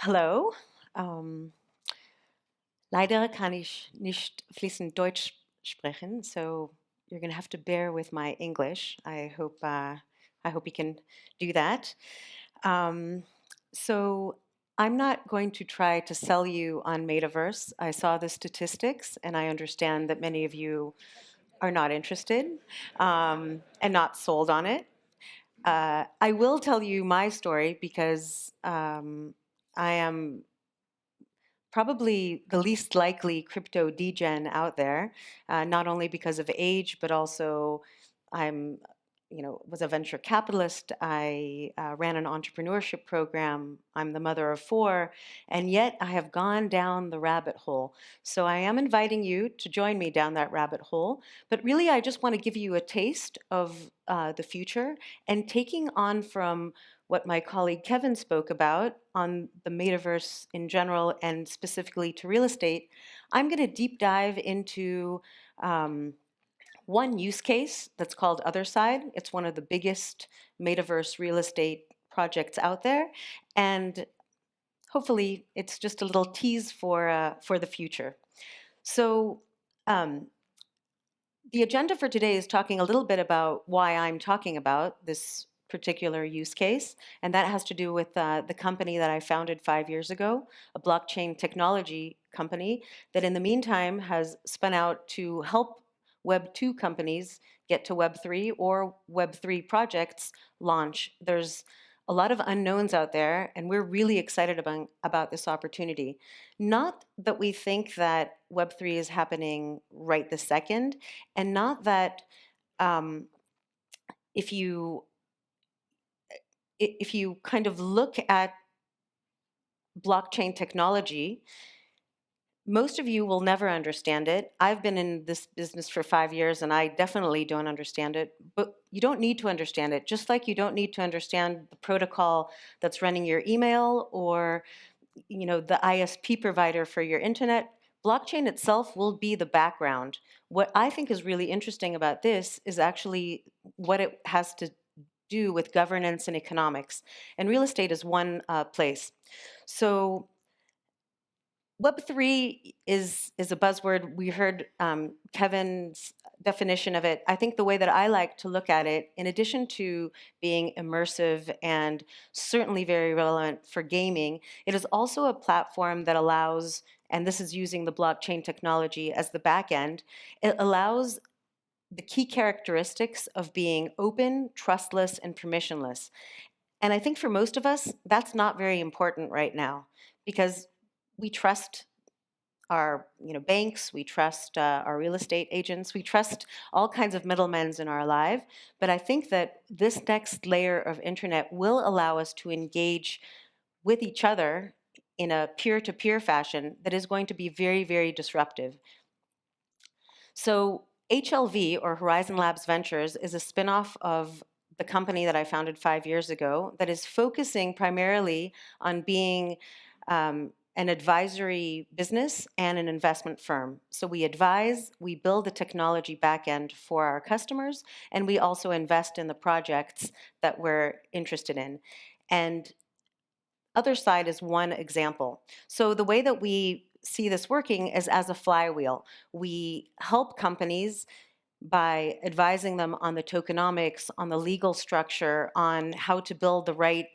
Hello. Leider kann ich nicht fließend Deutsch sprechen, so you're going to have to bear with my English. I hope you can do that. Um, so I'm not going to try to sell you on Metaverse. I saw the statistics, and I understand that many of you are not interested and not sold on it. I will tell you my story because I am probably the least likely crypto degen out there, not only because of age, but also I'm, was a venture capitalist. I ran an entrepreneurship program. I'm the mother of four, and yet I have gone down the rabbit hole. So I am inviting you to join me down that rabbit hole. But really, I just want to give you a taste of the future and taking on from what my colleague Kevin spoke about on the metaverse in general and specifically to real estate, I'm going to deep dive into one use case that's called Otherside. It's one of the biggest metaverse real estate projects out there, and hopefully it's just a little tease for the future. So. The agenda for today is talking a little bit about why I'm talking about this particular use case, and that has to do with the company that I founded 5 years ago, a blockchain technology company that in the meantime has spun out to help Web 2 companies get to Web 3 or Web 3 projects launch. There's a lot of unknowns out there, and we're really excited about this opportunity. Not that we think that Web 3 is happening right this second, and not that um, if you if you kind of look at blockchain technology, most of you will never understand it. I've been in this business for 5 years and I definitely don't understand it, but you don't need to understand it, just like you don't need to understand the protocol that's running your email or the ISP provider for your internet. Blockchain itself will be the background. What I think is really interesting about this is actually what it has to do with governance and economics. And real estate is one place. So Web3 is a buzzword. We heard Kevin's definition of it. I think the way that I like to look at it, in addition to being immersive and certainly very relevant for gaming, it is also a platform that allows, and this is using the blockchain technology as the back end, it allows the key characteristics of being open, trustless, and permissionless. And I think for most of us, that's not very important right now because we trust our banks, we trust our real estate agents, we trust all kinds of middlemen in our life. But I think that this next layer of internet will allow us to engage with each other in a peer-to-peer fashion that is going to be very, very disruptive. So HLV, or Horizon Labs Ventures, is a spinoff of the company that I founded 5 years ago that is focusing primarily on being an advisory business and an investment firm. So we advise, we build the technology backend for our customers, and we also invest in the projects that we're interested in. And Otherside is one example. So the way that we see this working is as a flywheel. We help companies by advising them on the tokenomics, on the legal structure, on how to build the right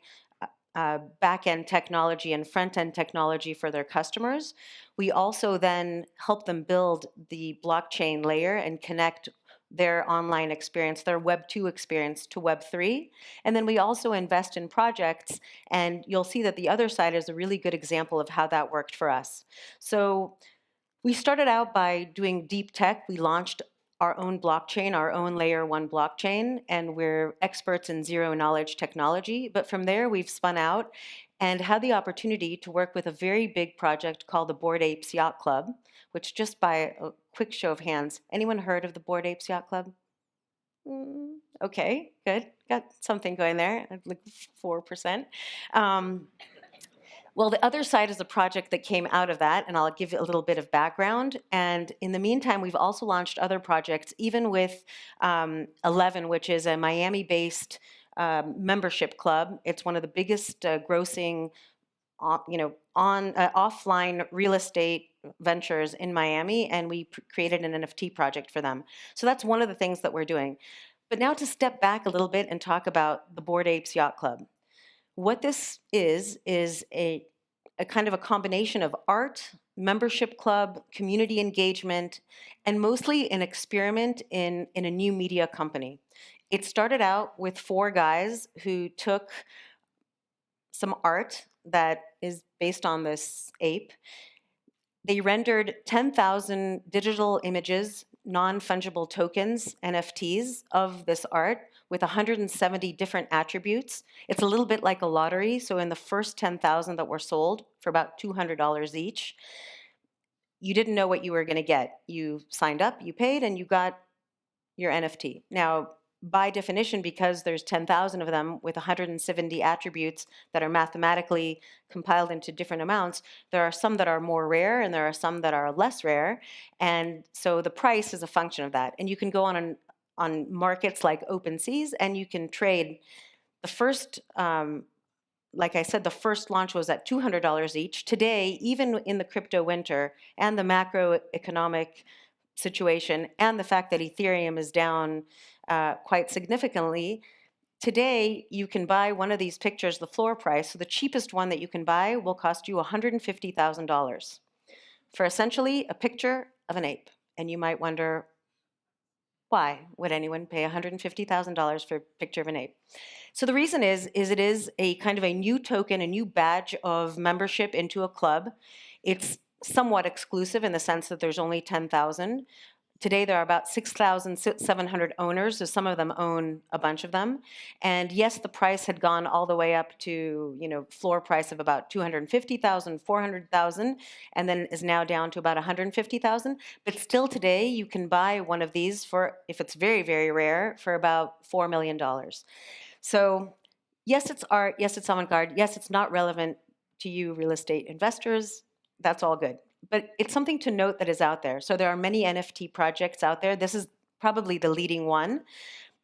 back-end technology and front-end technology for their customers. We also then help them build the blockchain layer and connect their online experience, their Web 2 experience to Web 3. And then we also invest in projects, and you'll see that the other side is a really good example of how that worked for us. So we started out by doing deep tech. We launched our own blockchain, our own layer 1 blockchain, and we're experts in zero knowledge technology. But from there, we've spun out and had the opportunity to work with a very big project called the Bored Apes Yacht Club, which, just by a quick show of hands, anyone heard of the Bored Apes Yacht Club? Okay, good. Got something going there, like 4%. Well, the other side is a project that came out of that, and I'll give you a little bit of background. And in the meantime, we've also launched other projects, even with 11, which is a Miami-based membership club. It's one of the biggest grossing offline real estate ventures in Miami, and we created an NFT project for them. So that's one of the things that we're doing. But now to step back a little bit and talk about the Bored Apes Yacht Club. What this is a kind of a combination of art, membership club, community engagement, and mostly an experiment in a new media company. It started out with four guys who took some art that is based on this ape. They rendered 10,000 digital images, non-fungible tokens, NFTs, of this art with 170 different attributes. It's a little bit like a lottery. So in the first 10,000 that were sold for about $200 each, you didn't know what you were going to get. You signed up, you paid, and you got your NFT. Now, by definition, because there's 10,000 of them with 170 attributes that are mathematically compiled into different amounts, there are some that are more rare and there are some that are less rare. And so the price is a function of that. And you can go on markets like OpenSeas and you can trade. The first, like I said, the first launch was at $200 each. Today, even in the crypto winter and the macroeconomic situation and the fact that Ethereum is down quite significantly, today you can buy one of these pictures, the floor price, so the cheapest one that you can buy will cost you $150,000 for essentially a picture of an ape. And you might wonder, why would anyone pay $150,000 for a picture of an ape? So the reason is it is a kind of a new token, a new badge of membership into a club. It's somewhat exclusive in the sense that there's only 10,000. Today, there are about 6,700 owners, so some of them own a bunch of them. And yes, the price had gone all the way up to, floor price of about 250,000, 400,000, and then is now down to about 150,000. But still today, you can buy one of these for, if it's very, very rare, for about $4 million. So yes, it's art. Yes, it's avant-garde. Yes, it's not relevant to you real estate investors. That's all good. But it's something to note that is out there. So there are many NFT projects out there. This is probably the leading one.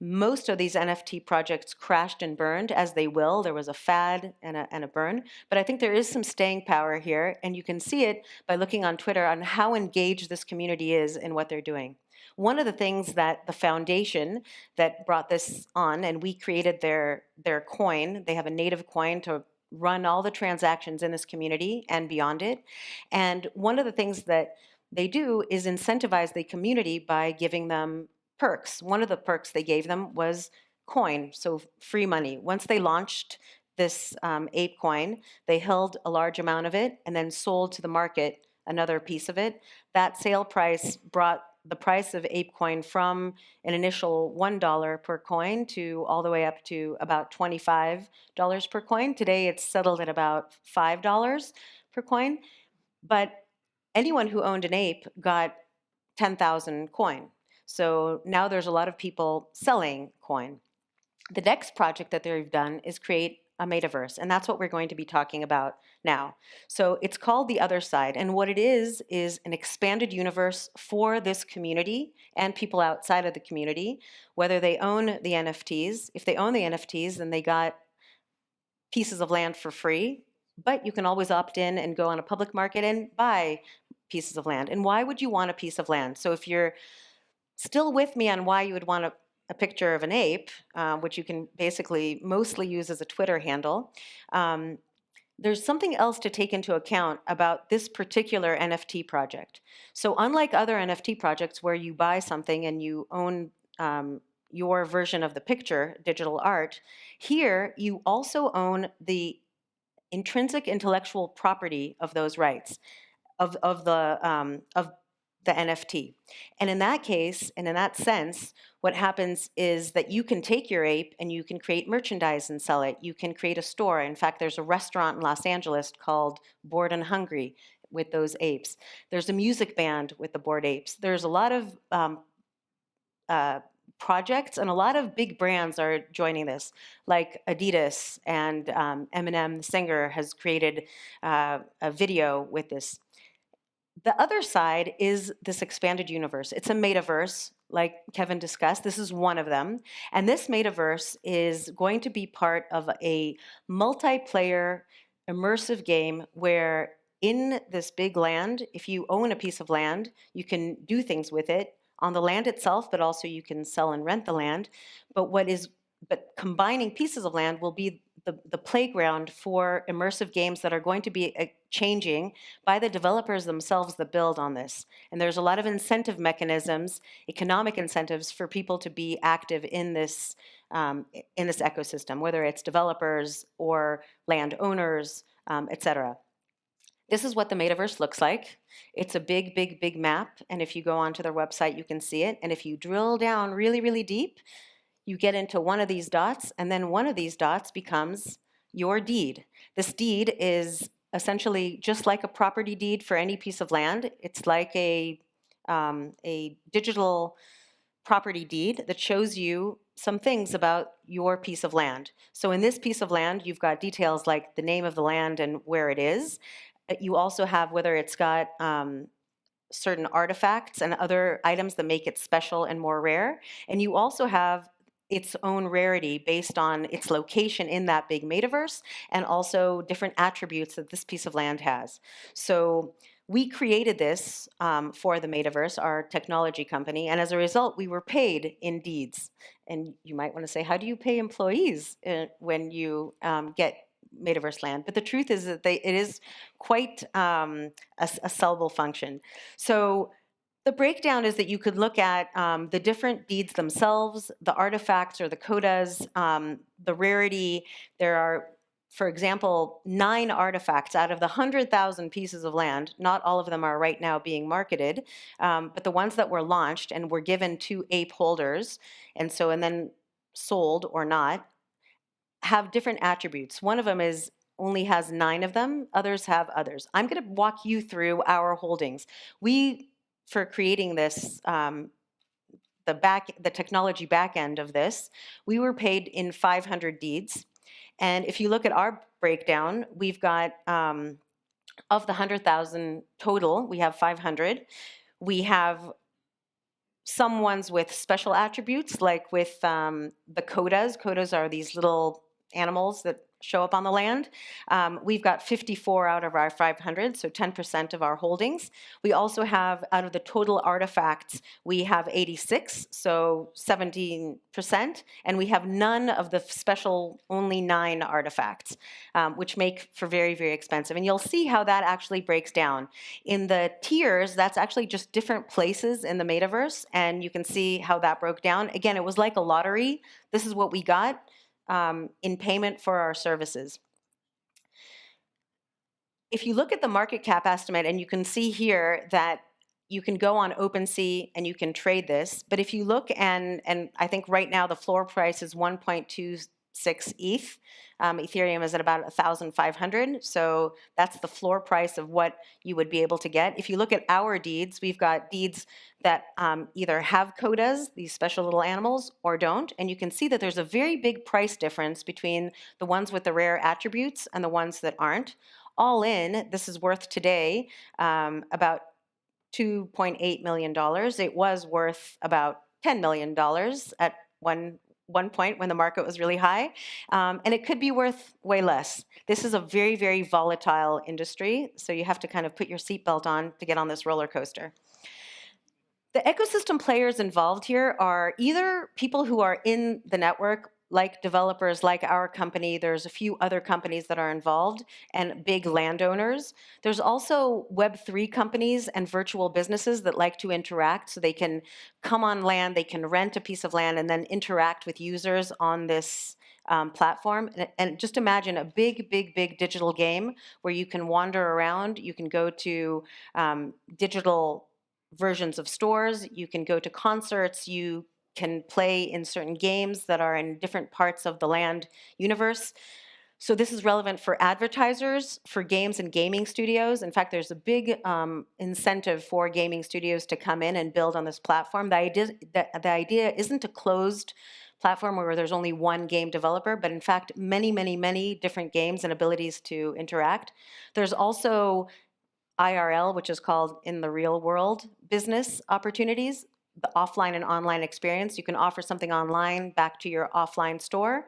Most of these NFT projects crashed and burned, as they will. There was a fad and a burn. But I think there is some staying power here, and you can see it by looking on Twitter on how engaged this community is in what they're doing. One of the things that the foundation that brought this on, and we created their coin, they have a native coin to run all the transactions in this community and beyond it. And one of the things that they do is incentivize the community by giving them perks. One of the perks they gave them was coin, so free money. Once they launched this ape coin, they held a large amount of it and then sold to the market another piece of it. That sale price brought the price of ApeCoin from an initial $1 per coin to all the way up to about $25 per coin. Today it's settled at about $5 per coin. But anyone who owned an ape got 10,000 coin. So now there's a lot of people selling coin. The next project that they've done is create a metaverse, and that's what we're going to be talking about now. So it's called The Other Side, and what it is an expanded universe for this community and people outside of the community, whether they own the NFTs. If they own the NFTs, then they got pieces of land for free, but you can always opt in and go on a public market and buy pieces of land. And why would you want a piece of land? So if you're still with me on why you would want a picture of an ape, which you can basically mostly use as a Twitter handle, there's something else to take into account about this particular NFT project. So unlike other NFT projects where you buy something and you own your version of the picture, digital art, here you also own the intrinsic intellectual property of those rights, of the NFT. And in that case, and in that sense, what happens is that you can take your ape and you can create merchandise and sell it. You can create a store. In fact, there's a restaurant in Los Angeles called Bored and Hungry with those apes. There's a music band with the Bored Apes. There's a lot of projects, and a lot of big brands are joining this, like Adidas, and Eminem, the singer, has created a video with this. The other side is this expanded universe. It's a metaverse, like Kevin discussed. This is one of them. And this metaverse is going to be part of a multiplayer immersive game where in this big land, if you own a piece of land, you can do things with it on the land itself, but also you can sell and rent the land. But combining pieces of land will be the playground for immersive games that are going to be changing by the developers themselves that build on this. And there's a lot of incentive mechanisms, economic incentives for people to be active in this ecosystem, whether it's developers or landowners, et cetera. This is what the metaverse looks like. It's a big, big, big map. And if you go onto their website, you can see it. And if you drill down really, really deep, you get into one of these dots, and then one of these dots becomes your deed. This deed is essentially just like a property deed for any piece of land. It's like a digital property deed that shows you some things about your piece of land. So in this piece of land, you've got details like the name of the land and where it is. You also have whether it's got certain artifacts and other items that make it special and more rare. And you also have its own rarity based on its location in that big metaverse and also different attributes that this piece of land has. So we created this for the metaverse, our technology company, and as a result, we were paid in deeds. And you might want to say, how do you pay employees when you get metaverse land? But the truth is that it is quite a sellable function. So the breakdown is that you could look at the different deeds themselves, the artifacts or the codas, the rarity. There are, for example, 9 artifacts out of the 100,000 pieces of land. Not all of them are right now being marketed, but the ones that were launched and were given to ape holders, and then sold or not, have different attributes. One of them only has 9 of them, others have others. I'm going to walk you through our holdings. For creating this, the technology back end of this, we were paid in 500 deeds. And if you look at our breakdown, we've got, of the 100,000 total, we have 500. We have some ones with special attributes, like with the codas. Codas are these little animals that show up on the land. We've got 54 out of our 500, so 10% of our holdings. We also have, out of the total artifacts, we have 86, so 17%, and we have none of the special, only 9 artifacts, which make for very, very expensive. And you'll see how that actually breaks down. In the tiers, that's actually just different places in the metaverse, and you can see how that broke down. Again, it was like a lottery. This is what we got in payment for our services. If you look at the market cap estimate, and you can see here that you can go on OpenSea and you can trade this, but if you look, and I think right now the floor price is 1.26 ETH. Ethereum is at about 1,500, so that's the floor price of what you would be able to get. If you look at our deeds, we've got deeds that either have codas, these special little animals, or don't, and you can see that there's a very big price difference between the ones with the rare attributes and the ones that aren't. All in, this is worth today about $2.8 million. It was worth about $10 million at one point when the market was really high, and it could be worth way less. This is a very, very volatile industry, so you have to kind of put your seatbelt on to get on this roller coaster. The ecosystem players involved here are either people who are in the network, like developers, like our company. There's a few other companies that are involved, and big landowners. There's also Web3 companies and virtual businesses that like to interact, so they can come on land, they can rent a piece of land, and then interact with users on this platform. And just imagine a big, big, big digital game where you can wander around, you can go to digital versions of stores, you can go to concerts, you can play in certain games that are in different parts of the land universe. So this is relevant for advertisers, for games and gaming studios. In fact, there's a big incentive for gaming studios to come in and build on this platform. The idea isn't a closed platform where there's only one game developer, but in fact, many, many, many different games and abilities to interact. There's also IRL, which is called in the real world business opportunities, the offline and online experience. You can offer something online back to your offline store.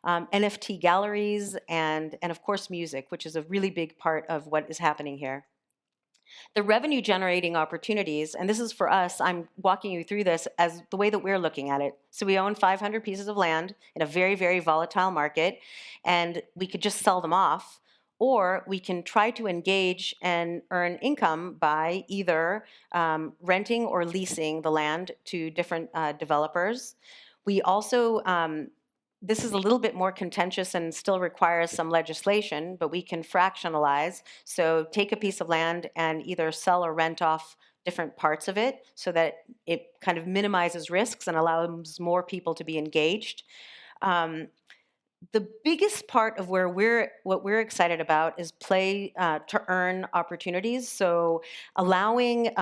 NFT galleries, and of course music, which is a really big part of what is happening here. The revenue generating opportunities, and this is for us, I'm walking you through this as the way that we're looking at it. So we own 500 pieces of land in a very, very volatile market, and we could just sell them off, or we can try to engage and earn income by either renting or leasing the land to different developers. We also this is a little bit more contentious and still requires some legislation, but we can fractionalize. So take a piece of land and either sell or rent off different parts of it so that it kind of minimizes risks and allows more people to be engaged. The biggest part of what we're excited about is play to earn opportunities. So allowing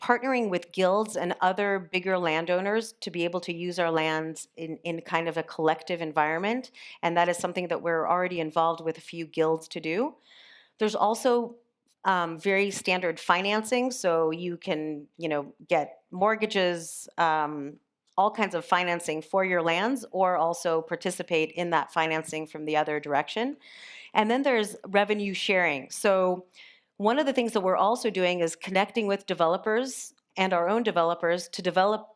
partnering with guilds and other bigger landowners to be able to use our lands in kind of a collective environment. And that is something that we're already involved with a few guilds to do. There's also very standard financing, so you can, get mortgages, all kinds of financing for your lands, or also participate in that financing from the other direction. And then there's revenue sharing. So one of the things that we're also doing is connecting with developers and our own developers to develop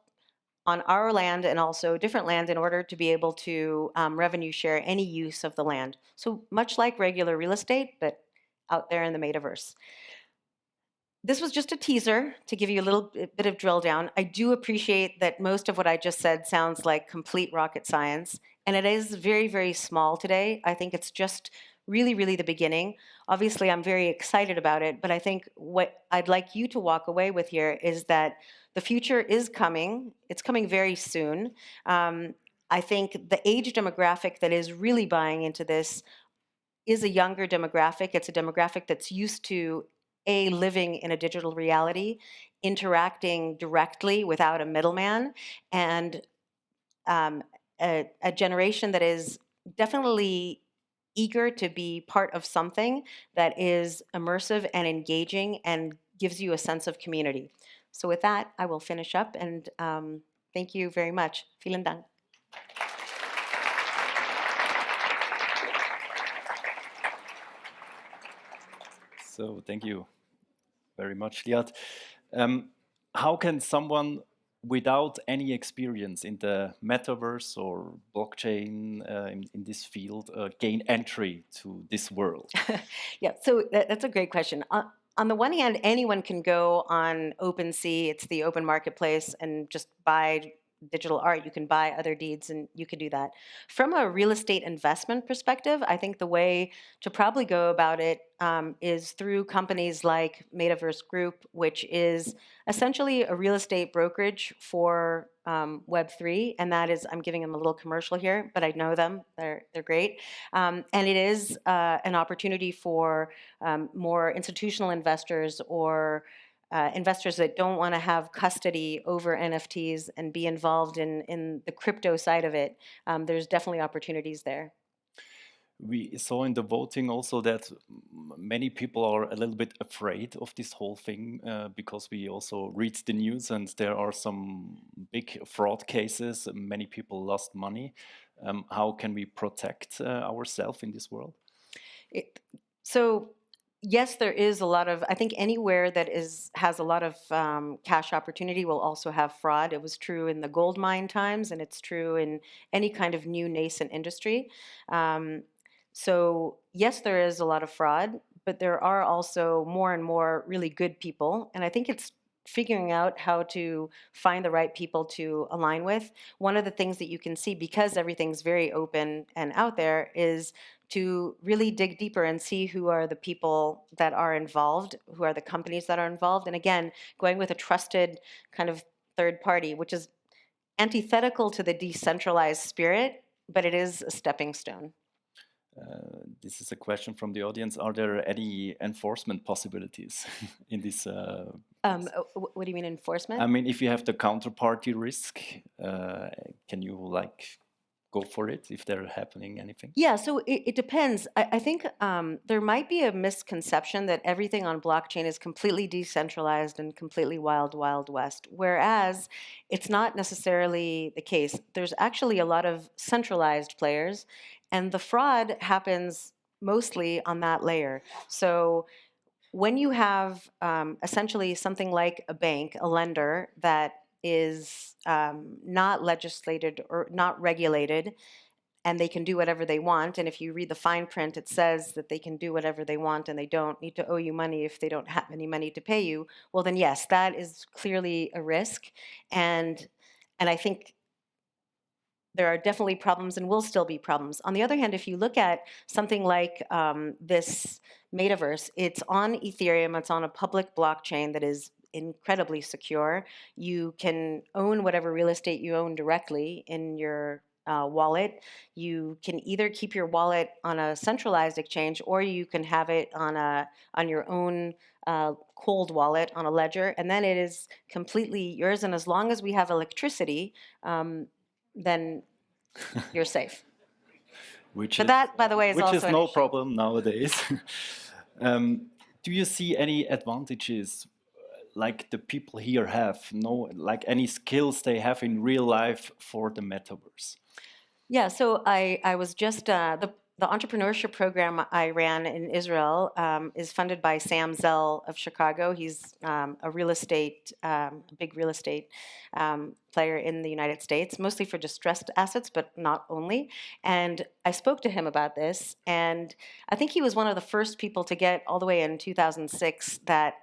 on our land and also different land in order to be able to revenue share any use of the land. So much like regular real estate, but out there in the metaverse. This was just a teaser to give you a little bit of drill down. I do appreciate that most of what I just said sounds like complete rocket science, and it is very, very small today. I think it's just really, really the beginning. Obviously, I'm very excited about it, but I think what I'd like you to walk away with here is that the future is coming. It's coming very soon. I think the age demographic that is really buying into this is a younger demographic. It's a demographic that's used to living in a digital reality, interacting directly without a middleman, and a generation that is definitely eager to be part of something that is immersive and engaging and gives you a sense of community. So with that, I will finish up, and thank you very much. Vielen Dank. So thank you very much, Liat. How can someone without any experience in the metaverse or blockchain in this field gain entry to this world? Yeah, so that's a great question. On the one hand, anyone can go on OpenSea, it's the open marketplace, and just buy digital art. You can buy other deeds, and you can do that. From a real estate investment perspective, I think the way to probably go about it is through companies like Metaverse Group, which is essentially a real estate brokerage for Web3, and that is, I'm giving them a little commercial here, but I know them, they're great. And it is an opportunity for more institutional investors or investors that don't want to have custody over NFTs and be involved in the crypto side of it. There's definitely opportunities there. We saw in the voting also that many people are a little bit afraid of this whole thing because we also read the news and there are some big fraud cases. Many people lost money. How can we protect ourselves in this world? So yes, there is a lot of, I think anywhere that has a lot of cash opportunity will also have fraud. It was true in the gold mine times, and it's true in any kind of new nascent industry. So yes, there is a lot of fraud, but there are also more and more really good people. And I think it's figuring out how to find the right people to align with. One of the things that you can see, because everything's very open and out there, is to really dig deeper and see who are the people that are involved, who are the companies that are involved. And again, going with a trusted kind of third party, which is antithetical to the decentralized spirit, but it is a stepping stone. This is a question from the audience. Are there any enforcement possibilities in this? What do you mean enforcement? I mean, if you have the counterparty risk, can you go for it if they're happening anything? Yeah, so it depends. I think there might be a misconception that everything on blockchain is completely decentralized and completely wild, wild west, whereas it's not necessarily the case. There's actually a lot of centralized players, and the fraud happens mostly on that layer. So when you have essentially something like a bank, a lender that is not legislated or not regulated, and they can do whatever they want. And if you read the fine print, it says that they can do whatever they want and they don't need to owe you money if they don't have any money to pay you. Well, then yes, that is clearly a risk. And I think there are definitely problems and will still be problems. On the other hand, if you look at something like this metaverse, it's on Ethereum, it's on a public blockchain that is incredibly secure. You can own whatever real estate you own directly in your wallet. You can either keep your wallet on a centralized exchange, or you can have it on your own cold wallet on a ledger, and then it is completely yours. And as long as we have electricity, then you're safe. Which But is that, by the way, is which is also an no issue. problem nowadays. Do you see any advantages like the people here have? No, like any skills they have in real life for the metaverse? Yeah, so I was just the entrepreneurship program I ran in Israel is funded by Sam Zell of Chicago. He's a big real estate player in the United States, mostly for distressed assets, but not only. And I spoke to him about this, and I think he was one of the first people to get all the way in 2006 that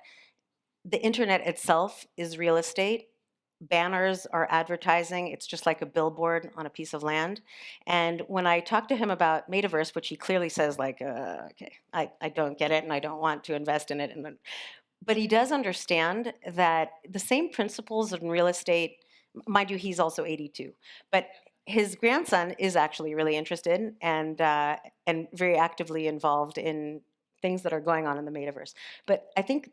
the internet itself is real estate. Banners are advertising. It's just like a billboard on a piece of land. And when I talked to him about metaverse, which he clearly says like, okay, I don't get it and I don't want to invest in it. But he does understand that the same principles in real estate, mind you, he's also 82, but his grandson is actually really interested and very actively involved in things that are going on in the metaverse. But I think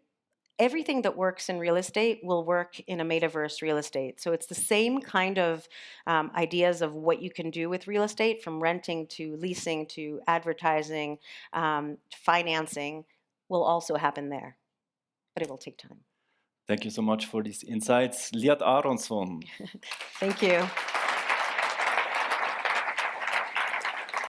everything that works in real estate will work in a metaverse real estate. So it's the same kind of ideas of what you can do with real estate, from renting to leasing to advertising, to financing, will also happen there. But it will take time. Thank you so much for these insights. Liat Aaronson. Thank you.